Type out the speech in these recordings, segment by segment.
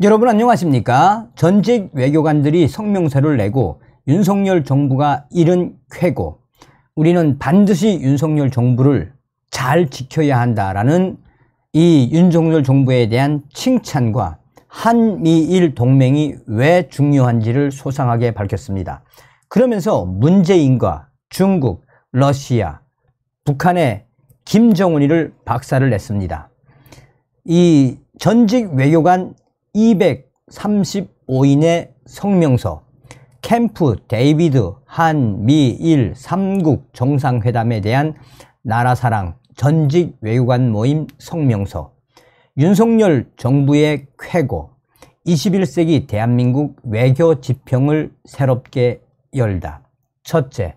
여러분 안녕하십니까? 전직 외교관들이 성명서를 내고 윤석열 정부가 잃은 쾌고, 우리는 반드시 윤석열 정부를 잘 지켜야 한다라는 이 윤석열 정부에 대한 칭찬과 한미일 동맹이 왜 중요한지를 소상하게 밝혔습니다. 그러면서 문재인과 중국, 러시아, 북한의 김정은이를 박살을 냈습니다. 이 전직 외교관 235인의 성명서, 캠프 데이비드 한미일 3국 정상회담에 대한 나라사랑 전직 외교관 모임 성명서, 윤석열 정부의 쾌고, 21세기 대한민국 외교 지평을 새롭게 열다. 첫째,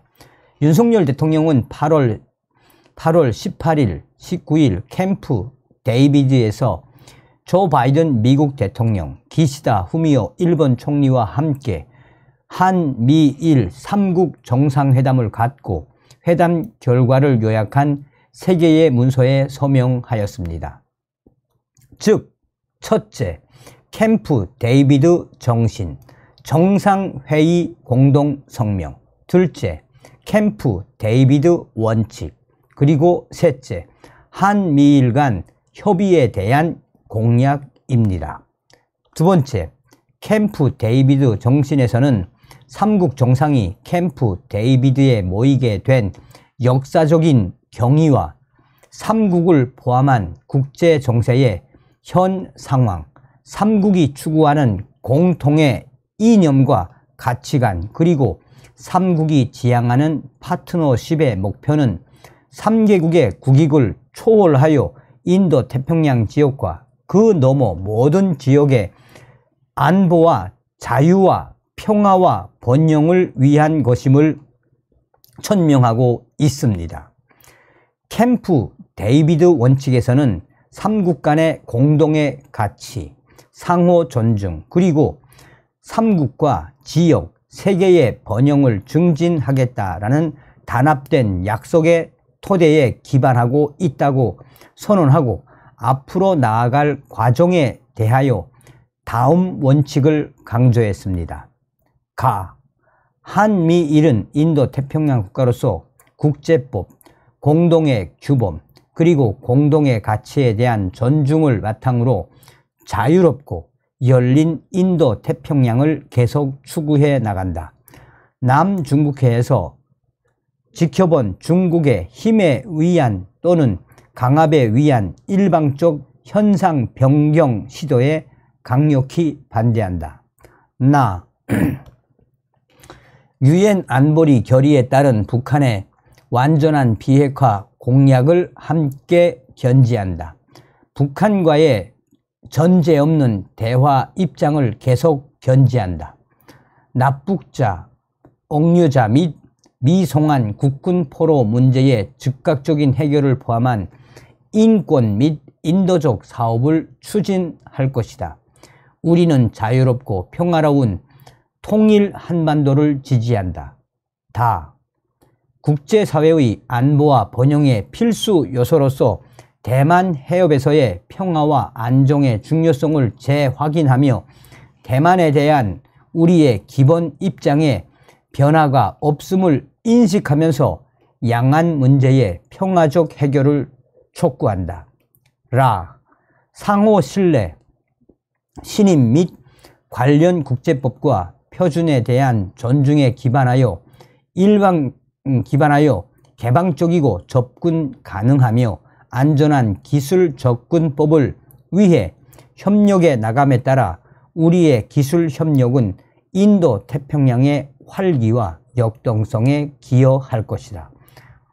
윤석열 대통령은 8월 18일, 19일 캠프 데이비드에서 조 바이든 미국 대통령, 기시다 후미오 일본 총리와 함께 한미일 3국 정상회담을 갖고 회담 결과를 요약한 3개의 문서에 서명하였습니다. 즉, 첫째, 캠프 데이비드 정신, 정상회의 공동성명. 둘째, 캠프 데이비드 원칙. 그리고 셋째, 한미일 간 협의에 대한 공약입니다. 두 번째, 캠프 데이비드 정신에서는 3국 정상이 캠프 데이비드에 모이게 된 역사적인 경위와 3국을 포함한 국제 정세의 현 상황, 3국이 추구하는 공통의 이념과 가치관, 그리고 3국이 지향하는 파트너십의 목표는 3개국의 국익을 초월하여 인도 태평양 지역과 그 너머 모든 지역의 안보와 자유와 평화와 번영을 위한 것임을 천명하고 있습니다. 캠프 데이비드 원칙에서는 3국 간의 공동의 가치, 상호 존중, 그리고 3국과 지역, 세계의 번영을 증진하겠다라는 단합된 약속의 토대에 기반하고 있다고 선언하고, 앞으로 나아갈 과정에 대하여 다음 원칙을 강조했습니다. 가, 한미일은 인도 태평양 국가로서 국제법, 공동의 규범, 그리고 공동의 가치에 대한 존중을 바탕으로 자유롭고 열린 인도 태평양을 계속 추구해 나간다. 남중국해에서 지켜본 중국의 힘에 의한 또는 강압에 의한 일방적 현상 변경 시도에 강력히 반대한다. 유엔 안보리 결의에 따른 북한의 완전한 비핵화 공약을 함께 견지한다. 북한과의 전제 없는 대화 입장을 계속 견지한다. 납북자, 억류자 및 미송환 국군 포로 문제의 즉각적인 해결을 포함한 인권 및 인도적 사업을 추진할 것이다. 우리는 자유롭고 평화로운 통일 한반도를 지지한다. 국제사회의 안보와 번영의 필수 요소로서 대만 해협에서의 평화와 안정의 중요성을 재확인하며 대만에 대한 우리의 기본 입장에 변화가 없음을 인식하면서 양안 문제의 평화적 해결을 촉구한다. 상호 신뢰, 신임 및 관련 국제법과 표준에 대한 존중에 기반하여 개방적이고 접근 가능하며 안전한 기술 접근법을 위해 협력해 나감에 따라 우리의 기술 협력은 인도 태평양의 활기와 역동성에 기여할 것이다.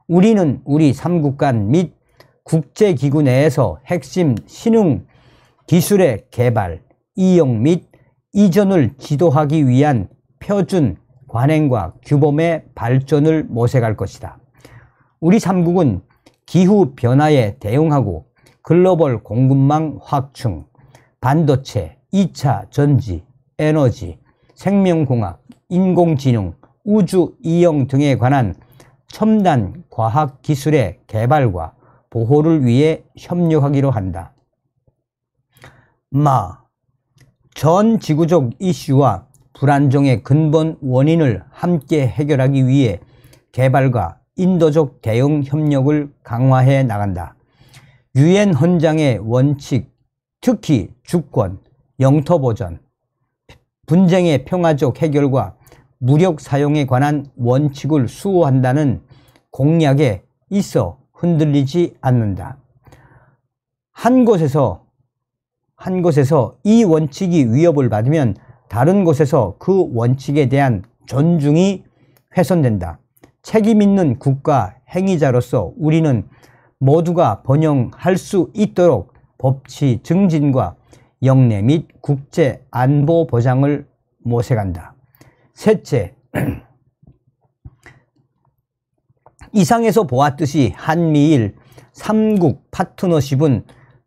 우리는 우리 3국 간 및 국제기구 내에서 핵심 신흥 기술의 개발, 이용 및 이전을 지도하기 위한 표준, 관행과 규범의 발전을 모색할 것이다. 우리 3국은 기후변화에 대응하고 글로벌 공급망 확충, 반도체, 2차 전지, 에너지, 생명공학, 인공지능, 우주 이용 등에 관한 첨단 과학기술의 개발과 보호를 위해 협력하기로 한다. 전 지구적 이슈와 불안정의 근본 원인을 함께 해결하기 위해 개발과 인도적 대응 협력을 강화해 나간다. 유엔 헌장의 원칙, 특히 주권, 영토 보전, 분쟁의 평화적 해결과 무력 사용에 관한 원칙을 수호한다는 공약에 있어 흔들리지 않는다. 한 곳에서 이 원칙이 위협을 받으면 다른 곳에서 그 원칙에 대한 존중이 훼손된다. 책임 있는 국가 행위자로서 우리는 모두가 번영할 수 있도록 법치 증진과 영내 및 국제 안보 보장을 모색한다. 셋째, 이상에서 보았듯이 한미일 3국 파트너십은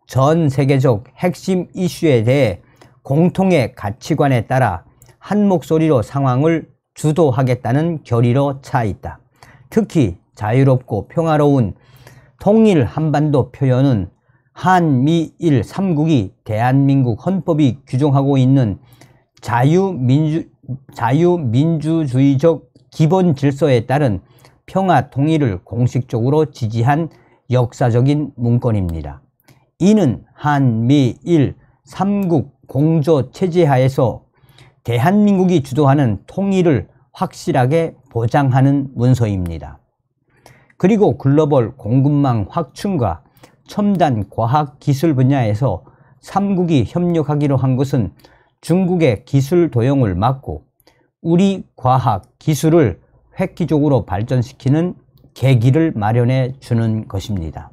전 세계적 핵심 이슈에 대해 공통의 가치관에 따라 한 목소리로 상황을 주도하겠다는 결의로 차 있다. 특히 자유롭고 평화로운 통일 한반도 표현은 한미일 3국이 대한민국 헌법이 규정하고 있는 자유민주주의적 기본 질서에 따른 평화 통일을 공식적으로 지지한 역사적인 문건입니다. 이는 한미일 3국 공조 체제하에서 대한민국이 주도하는 통일을 확실하게 보장하는 문서입니다. 그리고 글로벌 공급망 확충과 첨단 과학 기술 분야에서 3국이 협력하기로 한 것은 중국의 기술 도용을 막고 우리 과학 기술을 획기적으로 발전시키는 계기를 마련해 주는 것입니다.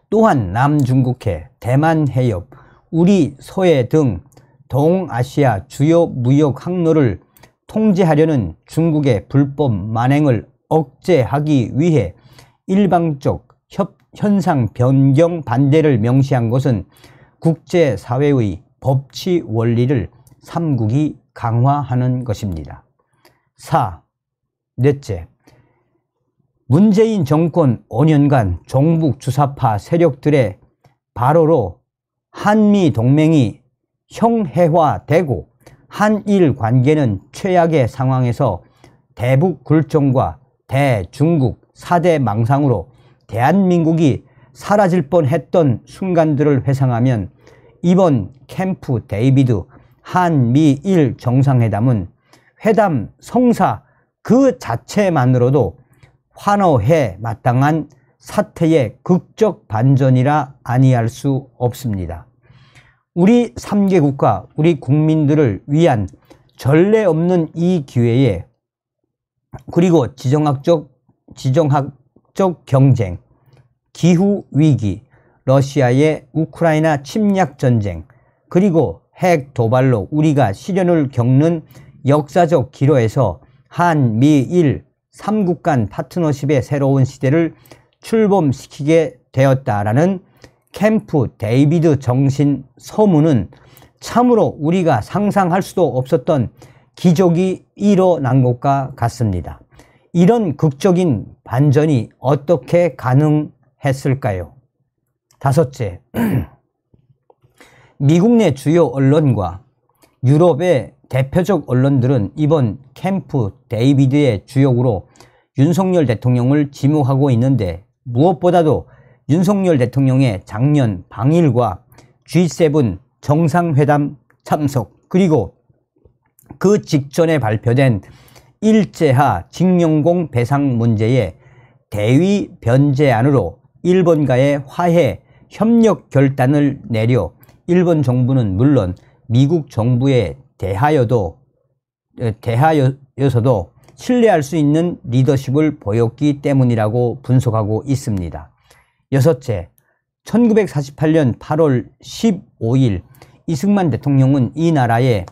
또한 남중국해, 대만 해협, 우리 서해 등 동아시아 주요 무역 항로를 통제하려는 중국의 불법 만행을 억제하기 위해 일방적 현상 변경 반대를 명시한 것은 국제사회의 법치 원리를 3국이 강화하는 것입니다. 넷째, 문재인 정권 5년간 종북 주사파 세력들의 발호로 한미 동맹이 형해화되고 한일 관계는 최악의 상황에서 대북 굴종과 대중국 4대 망상으로 대한민국이 사라질 뻔했던 순간들을 회상하면 이번 캠프 데이비드 한미일 정상회담은 회담 성사 그 자체만으로도 환호해 마땅한 사태의 극적 반전이라 아니할 수 없습니다. 우리 3개국과 우리 국민들을 위한 전례 없는 이 기회에 그리고 지정학적 경쟁, 기후위기, 러시아의 우크라이나 침략 전쟁, 그리고 핵 도발로 우리가 시련을 겪는 역사적 기로에서 한미일 3국 간 파트너십의 새로운 시대를 출범시키게 되었다라는 캠프 데이비드 정신 서문은 참으로 우리가 상상할 수도 없었던 기적이 일어난 것과 같습니다. 이런 극적인 반전이 어떻게 가능했을까요? 다섯째, 미국 내 주요 언론과 유럽의 대표적 언론들은 이번 캠프 데이비드의 주역으로 윤석열 대통령을 지목하고 있는데 무엇보다도 윤석열 대통령의 작년 방일과 G7 정상회담 참석 그리고 그 직전에 발표된 일제하 징용공 배상 문제의 대위 변제안으로 일본과의 화해 협력 결단을 내려 일본 정부는 물론 미국 정부에 대하여서도 신뢰할 수 있는 리더십을 보였기 때문이라고 분석하고 있습니다. 여섯째, 1948년 8월 15일 이승만 대통령은 이 나라의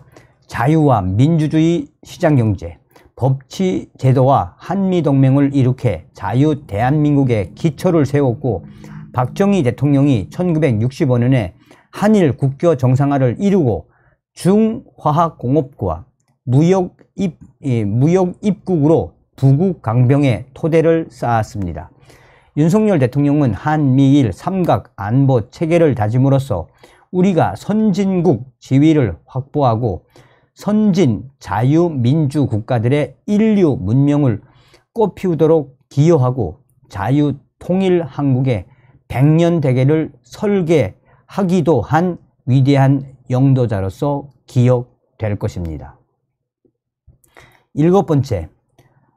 자유와 민주주의 시장경제, 법치 제도와 한미동맹을 일으켜 자유 대한민국의 기초를 세웠고 박정희 대통령이 1965년에 한일 국교 정상화를 이루고 중화학공업과 무역 입국으로 부국 강병의 토대를 쌓았습니다. 윤석열 대통령은 한미일 삼각 안보 체계를 다짐으로써 우리가 선진국 지위를 확보하고 선진 자유민주 국가들의 인류 문명을 꽃피우도록 기여하고 자유통일 한국의 100년 대계를 설계하기도 한 위대한 영도자로서 기억될 것입니다. 7번째,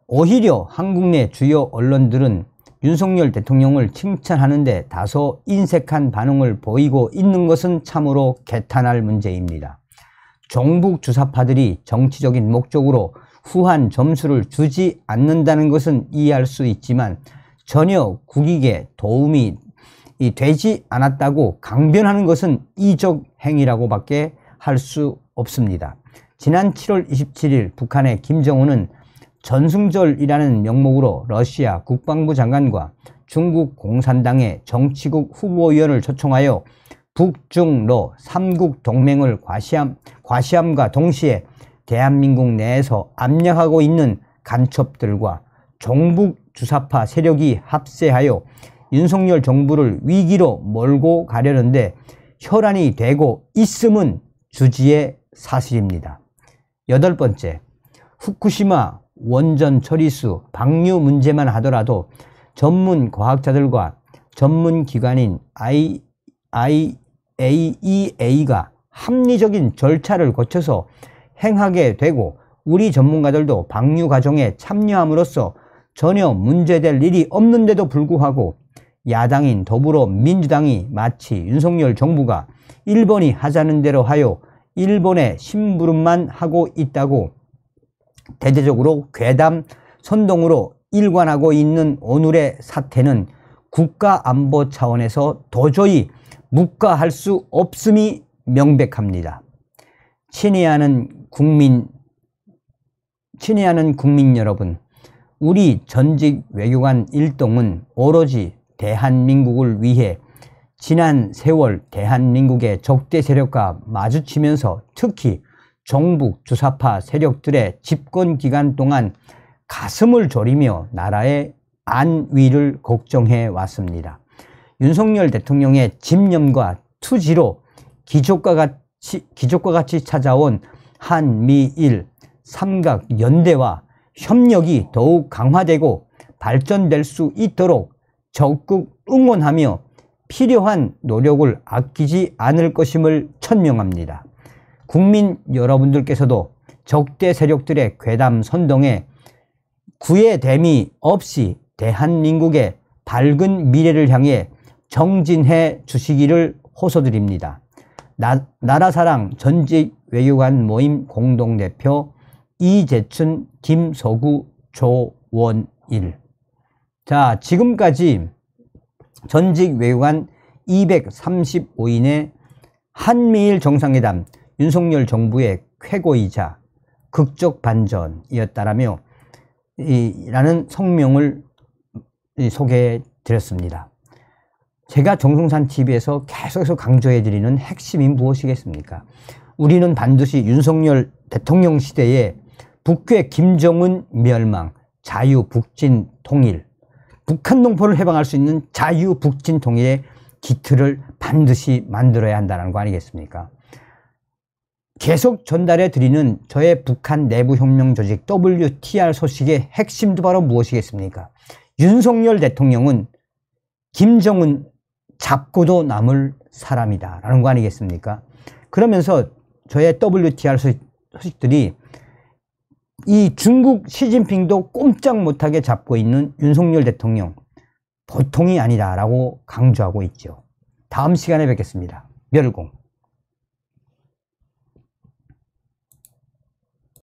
오히려 한국 내 주요 언론들은 윤석열 대통령을 칭찬하는데 다소 인색한 반응을 보이고 있는 것은 참으로 개탄할 문제입니다. 종북 주사파들이 정치적인 목적으로 후한 점수를 주지 않는다는 것은 이해할 수 있지만 전혀 국익에 도움이 되지 않았다고 강변하는 것은 이적 행위라고 밖에 할 수 없습니다. 지난 7월 27일 북한의 김정은은 전승절이라는 명목으로 러시아 국방부 장관과 중국 공산당의 정치국 후보위원을 초청하여 북중러 3국 동맹을 과시함과 동시에 대한민국 내에서 압력하고 있는 간첩들과 종북 주사파 세력이 합세하여 윤석열 정부를 위기로 몰고 가려는데 혈안이 되고 있음은 주지의 사실입니다. 8번째, 후쿠시마 원전 처리수 방류 문제만 하더라도 전문 과학자들과 전문 기관인 IAEA가 합리적인 절차를 거쳐서 행하게 되고 우리 전문가들도 방류 과정에 참여함으로써 전혀 문제될 일이 없는데도 불구하고 야당인 더불어민주당이 마치 윤석열 정부가 일본이 하자는 대로 하여 일본의 심부름만 하고 있다고 대대적으로 괴담 선동으로 일관하고 있는 오늘의 사태는 국가안보 차원에서 도저히 묵과할 수 없음이 명백합니다. 친애하는 국민 여러분, 우리 전직 외교관 일동은 오로지 대한민국을 위해 지난 세월 대한민국의 적대 세력과 마주치면서 특히 종북 주사파 세력들의 집권 기간 동안 가슴을 졸이며 나라의 안위를 걱정해 왔습니다. 윤석열 대통령의 집념과 투지로 기적과 같이 찾아온 한미일 삼각 연대와 협력이 더욱 강화되고 발전될 수 있도록 적극 응원하며 필요한 노력을 아끼지 않을 것임을 천명합니다. 국민 여러분들께서도 적대 세력들의 괴담 선동에 구애됨이 없이 대한민국의 밝은 미래를 향해 정진해 주시기를 호소드립니다. 나라사랑 전직 외교관 모임 공동대표 이재춘, 김서구, 조원일. 자, 지금까지 전직 외교관 235인의 한미일 정상회담 윤석열 정부의 쾌거이자 극적 반전이었다라며 라는 성명을 소개해 드렸습니다. 제가 정성산TV에서 계속해서 강조해 드리는 핵심이 무엇이겠습니까? 우리는 반드시 윤석열 대통령 시대에 북괴 김정은 멸망, 자유북진 통일, 북한 동포를 해방할 수 있는 자유북진 통일의 기틀을 반드시 만들어야 한다는 거 아니겠습니까? 계속 전달해 드리는 저의 북한 내부혁명 조직 WTR 소식의 핵심도 바로 무엇이겠습니까? 윤석열 대통령은 김정은 잡고도 남을 사람이다 라는 거 아니겠습니까? 그러면서 저의 WTR 소식들이 이 중국 시진핑도 꼼짝 못하게 잡고 있는 윤석열 대통령 보통이 아니다라고 강조하고 있죠. 다음 시간에 뵙겠습니다. 멸공.